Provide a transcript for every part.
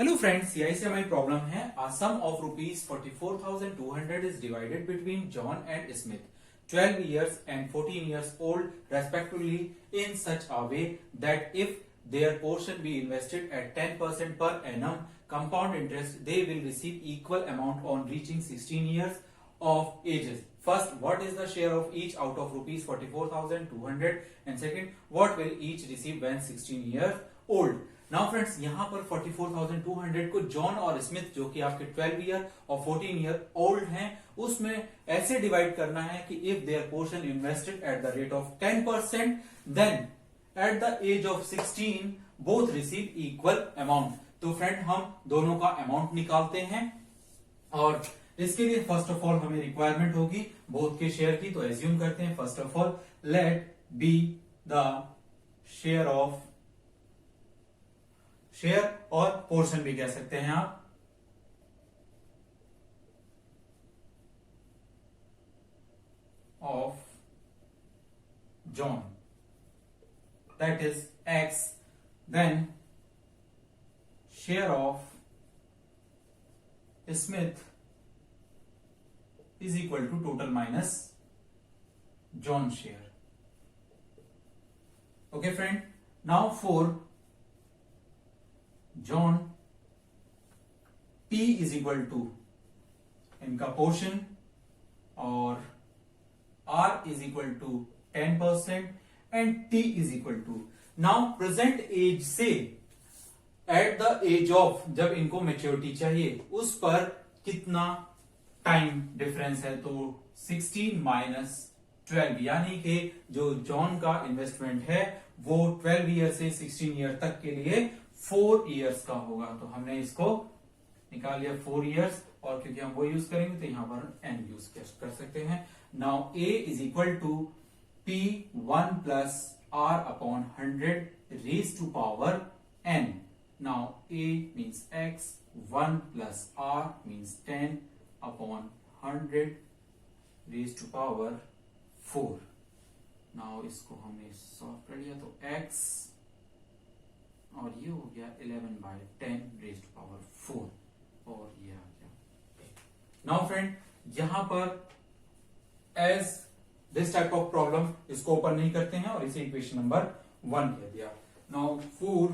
Hello friends, यही से हमारी प्रॉब्लम है। Sum of rupees 44,200 is divided between John and Smith 12 years and 14 years old respectively in such a way that if their portion be invested at 10% per annum compound interest they will receive equal amount on reaching 16 years of ages. First, what is the share of each out of rupees 44,200 and second, what will each receive when 16 years old. Now friends, यहाँ पर 44,200 को John और Smith जो कि आपके 12 year और 14 year old हैं उसमें ऐसे डिवाइड करना है कि if their portion invested at the rate of 10% then at the age of 16 both receive equal amount. तो फ्रेंड, हम दोनों का अमाउंट निकालते हैं और इसके लिए फर्स्ट ऑफ ऑल हमें रिक्वायरमेंट होगी बोथ के शेयर की। तो एज्यूम करते हैं first of all let be the share और पोर्शन भी कह सकते हैं आप of John, that is X, then share of Smith is equal to total minus John share. Okay friend, now for John P is equal to इनका portion और R is equal to 10% and T is equal to now present age से at the age of जब इनको maturity चाहिए उस पर कितना time difference है। तो 16 माइनस 12 यानी कि जो जॉन का इन्वेस्टमेंट है वो 12 ईयर से 16 ईयर तक के लिए 4 इयर्स का होगा। तो हमने इसको निकाल लिया 4 इयर्स और क्योंकि हम वो यूज करेंगे तो यहां पर एन यूज कर सकते हैं। Now A is equal to P 1 plus R upon 100 raise to power N. Now A means X, 1 plus R means 10 upon 100 raise to power 4। Now इसको हमने सॉल्व कर लिया तो एक्स और ये हो गया 11/10 रेज्ड पावर 4 और ये आ गया। नाउ फ्रेंड, यहां पर as this type of problem इसको ओपन नहीं करते हैं और इसे इक्वेशन नंबर 1 कह दिया। Now for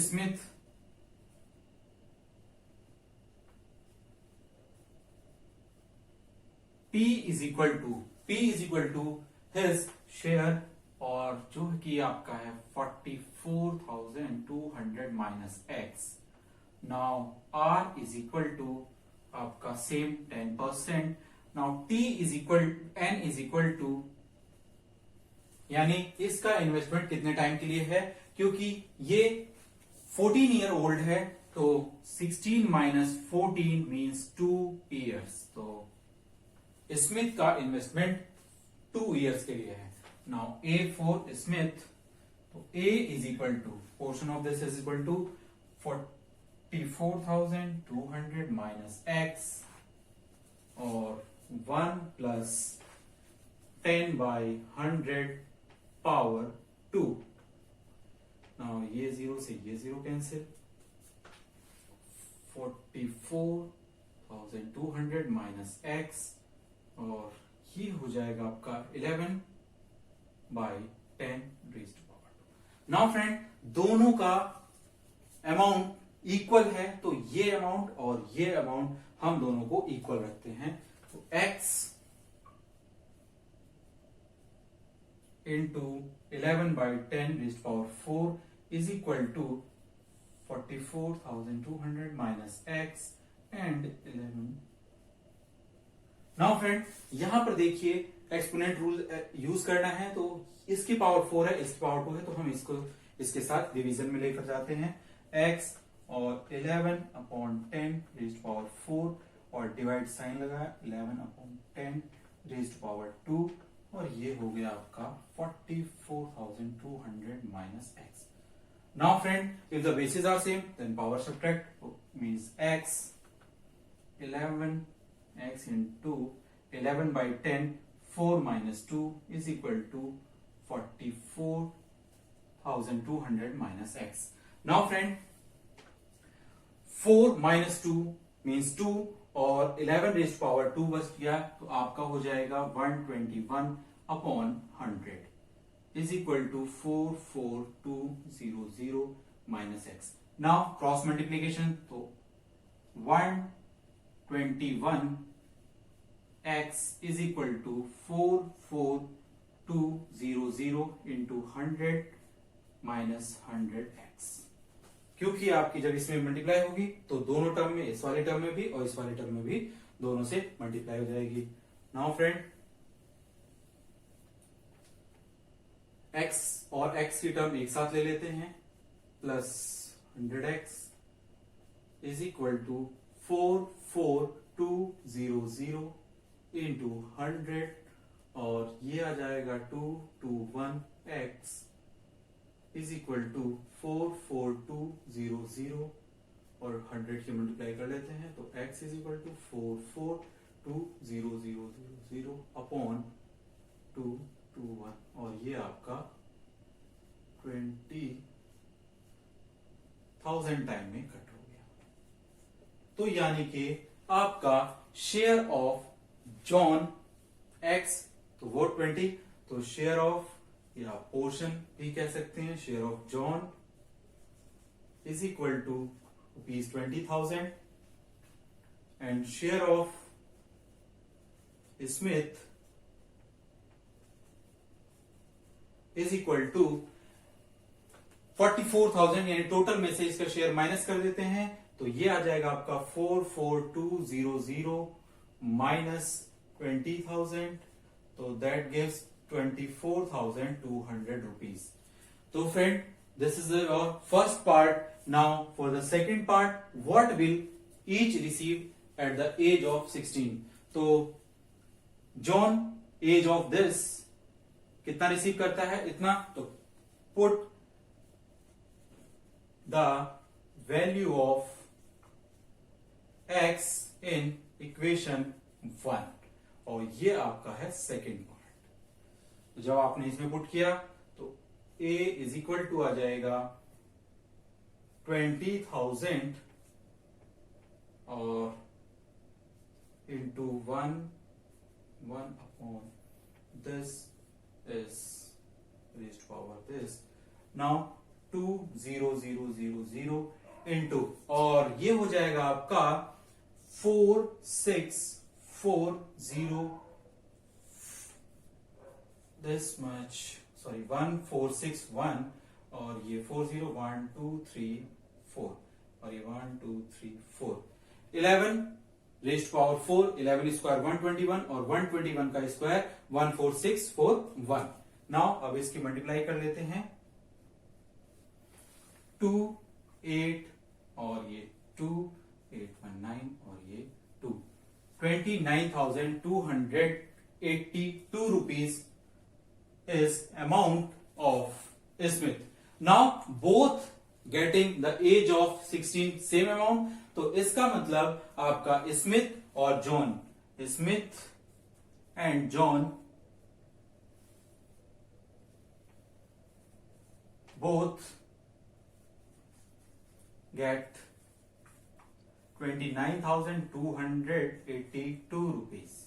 Smith P is equal to his share और जो कि आपका है 44,200 minus x. Now R is equal to आपका same 10%। Now T is equal to यानी इसका इन्वेस्टमेंट कितने टाइम के लिए है, क्योंकि ये 14 ईयर ओल्ड है तो 16 माइनस 14 मीन्स 2 इयर्स। तो स्मिथ का इन्वेस्टमेंट 2 इयर्स के लिए है। नाउ A फॉर स्मिथ, तो A is equal to portion of this is equal to 44,200 minus X और 1 प्लस 10/100 पावर 2। नाउ ये 0 से ये 0 कैंसिल, 44,200 माइनस एक्स और ये हो जाएगा आपका 11/10 रेज्ड पावर 2। नाउ फ्रेंड, दोनों का अमाउंट इक्वल है तो ये अमाउंट और ये अमाउंट हम दोनों को इक्वल रखते हैं। तो x into 11/10 raised power 4 is equal to 44,200 minus X and 11। Now friend, यहां पर देखिए एक्सपोनेंट रूल यूज करना है तो इसकी पावर 4 है, इसकी पावर 2 है तो हम इसको इसके साथ डिवीजन में लेकर जाते हैं। x और 11/10 रेज्ड पावर 4 और डिवाइड साइन लगाया 11/10 रेज्ड पावर 2 और ये हो गया आपका 44,200 minus x. Now friend, if the basis are same then power subtract means x 11x into 11/10 4 minus 2 is equal to 44,200 20,200 minus x. Now friend, 4 minus 2 means 2 और 11 raised power 2 बच गया, तो आपका हो जाएगा 121 upon 100 is equal to 44200 minus x. Now cross multiplication, तो 121 x is equal to 44200 into 100 minus 100x. क्योंकि आपकी जब इसमें मल्टीप्लाई होगी तो दोनों टर्म में, इस वाले टर्म में भी और इस वाले टर्म में भी दोनों से मल्टीप्लाई हो जाएगी. नाउ फ्रेंड, x और x की टर्म एक साथ ले लेते हैं, plus 100x is equal to 44200 into 100 और ये आ जाएगा 221x इज इक्वल टू 44200 और 100 की मल्टीप्लाई कर लेते हैं, तो x is equal to 4420000 upon 221 और ये आपका 20,000 टाइम में कट हो गया. तो यानी कि आपका शेयर ऑफ जॉन x, तो वो 20, तो शेयर ऑफ या पोर्शन भी कह सकते हैं, share of John is equal to ₹20,000 and share of Smith is equal to 44,000, यानी टोटल में से इसका शेयर माइनस कर देते हैं, तो ये आ जाएगा आपका 44200 माइनस 20,000, तो that gives 24,200 rupees. So friend, this is our first part. Now for the second part, what will each receive at the age of 16? So John, age of this कितना receive करता है, इतना, तो put the value of x in equation 1 और ये आपका है second part. तो जब आपने इसमें पुट किया तो a इज इक्वल टू आ जाएगा 20,000 और into 1 upon this is raised to power this. Now 20000 into और ये हो जाएगा आपका 4640 this much, sorry 1461 और ये 40123 और ये 1234 11 रेस्ट पावर 4, 11 स्क्वायर 121 और 121 का स्क्वायर 14641. नाउ अब इसकी मल्टीप्लाई कर लेते हैं, 2 8 और ये 2 819 और ये 2 29,282 rupees is amount of Smith. Now both getting the age of 16 same amount. तो इसका मतलब आपका स्मिथ और John, Smith and John both get 29,282 rupees.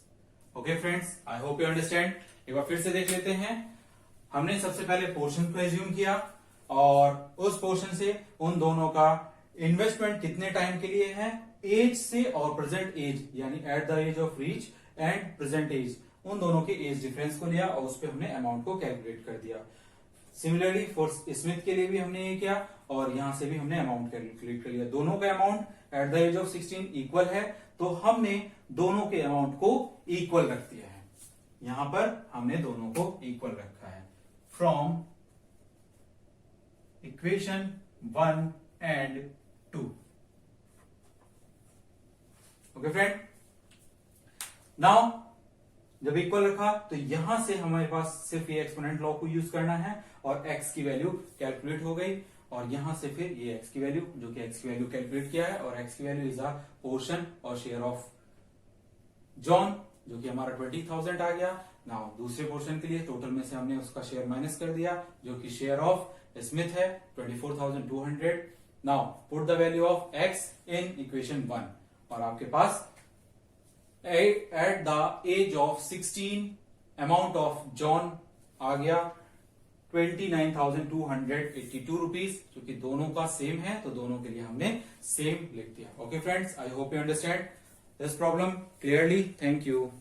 Okay friends, I hope you understand. एक बार फिर से देख लेते हैं. हमने सबसे पहले पोर्शन को एज्यूम किया और उस पोर्शन से उन दोनों का इन्वेस्टमेंट कितने टाइम के लिए है, एज से और प्रेजेंट एज, यानी at the age of Rich and present age, उन दोनों के एज डिफरेंस को लिया और उस पर हमने अमाउंट को कैलकुलेट कर दिया. सिमिलरली फॉर स्मिथ के लिए भी हमने ये किया और यहां से भी हमने अमाउंट कैलकुलेट कर लिया. दोनों का amount at the age of 16 equal है, तो हमने दोनों के अमाउंट को इक्वल रख दिया है. यहां पर हमने दोनों को इक्वल रखा है. From equation 1 and 2. Okay friend, now जब इक्वल रखा तो यहां से हमारे पास सिर्फ ये एक्सपोनेंट लॉ को यूज करना है और x की वैल्यू कैलकुलेट हो गई और यहां से फिर ये x की वैल्यू, जो कि x की वैल्यू कैलकुलेट किया है और x की वैल्यू इज अ पोर्शन और शेयर ऑफ जॉन, जो कि हमारा 20,000 आ गया. नाउ दूसरे पोर्शन के लिए टोटल में से हमने उसका शेयर माइनस कर दिया, जो कि शेयर ऑफ स्मिथ है 24,200. Now put the value of x in equation 1 और आपके पास at the age of 16 amount of John आ गया 29,282 रुपीज, जो कि दोनों का सेम है तो दोनों के लिए हमने सेम लिख दिया. Okay friends, I hope you understand this problem clearly. Thank you.